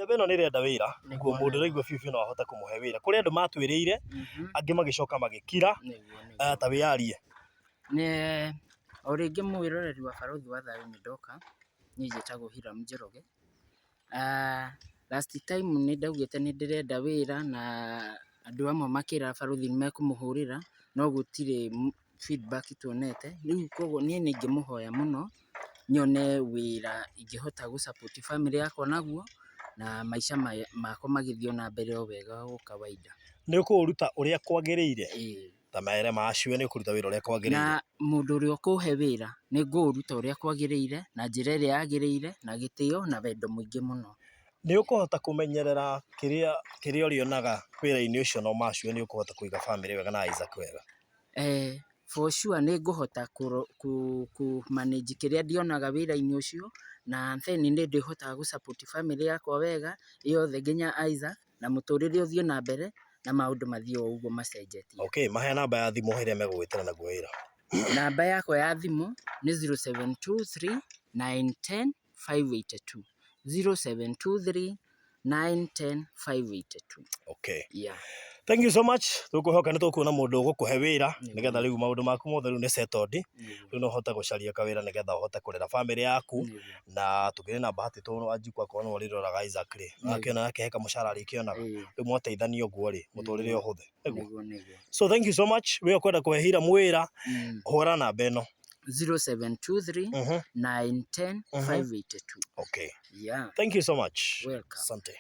Nyambe ĩno nĩ ĩrenda wĩra, nĩguo mũndũ ũraigua biũ no ahote kũmũhe wĩra. Kũrĩ andũ matwĩrĩire, angĩ magĩcoka magĩkira, ta wĩyarie. O rĩngĩ mwĩroreri wa barũthi wa thayũ nĩ ndoka, niĩ njĩtagwo Hiram Njoroge. Last time nĩ ndaugĩte nĩ ndĩrenda wĩra na andũ amwe makĩra barũthi nĩ mekũmũhũrĩra, no gũtirĩ feedback tuonete. Rĩu koguo niĩ nĩ ingĩmũhoya mũno nyone wĩra ingĩhota gũ support family yakwa naguo, na maica makwa magĩthiĩ na mbere o wega o kawaida. Nĩ ũkũũruta ũrĩa kwagĩrĩire? Ta mere macio nĩ ũkũruta wĩra ũrĩa kwagĩrĩire? Na mũndũ ũrĩa ũkũhe wĩra nĩ ngũũruta ũrĩa kwagĩrĩire, na njĩra ĩrĩa yagĩrĩire, na gĩtĩo na wendo mũingĩ mũno. Nĩ ũkũhota kũmenyerera kĩrĩa ũrĩonaga wĩra-inĩ ũcio na macio nĩ ũkũhota kũiga family wega na Isaac wega? For sure nĩ ngũhota kũ manage kĩrĩa ndionaga wĩra-inĩ ũcio, na then nĩ ndĩhotaga gũ support family yakwa wega yothe nginya Isaac, na mũtũrĩre ũthiĩ na mbere na maũndũ mathiĩ o ũguo macenjetie. Okay, mahe namba ya thimũ ĩrĩa megũgwĩtĩra naguo wĩra. Namba yakwa ya thimũ nĩ 0723 910 582. 0723 910 582. Okay. Yeah. Thank you so much. Tũkũhoka nĩ tũkuona mũndũ ũgũkũhe wĩra nĩgetha rĩu maũndũ maku mothe rĩu nĩ settled. Rĩu no ũhote gũcaria kawĩra nĩgetha ũhote kũrera family yaku, na tũkĩrĩ na bahati tondũ wanjikwa akorwo nĩ warĩroraga Isaac rĩ, akĩona yake he kamũcara arĩkĩonaga, rĩu mwateithania ũguo rĩ, mũtũrĩre ũhũthe. So thank you so much. Wĩ ũkwenda kũhe Hiram wĩra, hũra namba ĩno 0723 910 582. Okay. Yeah. Thank you so much. Welcome. Asante.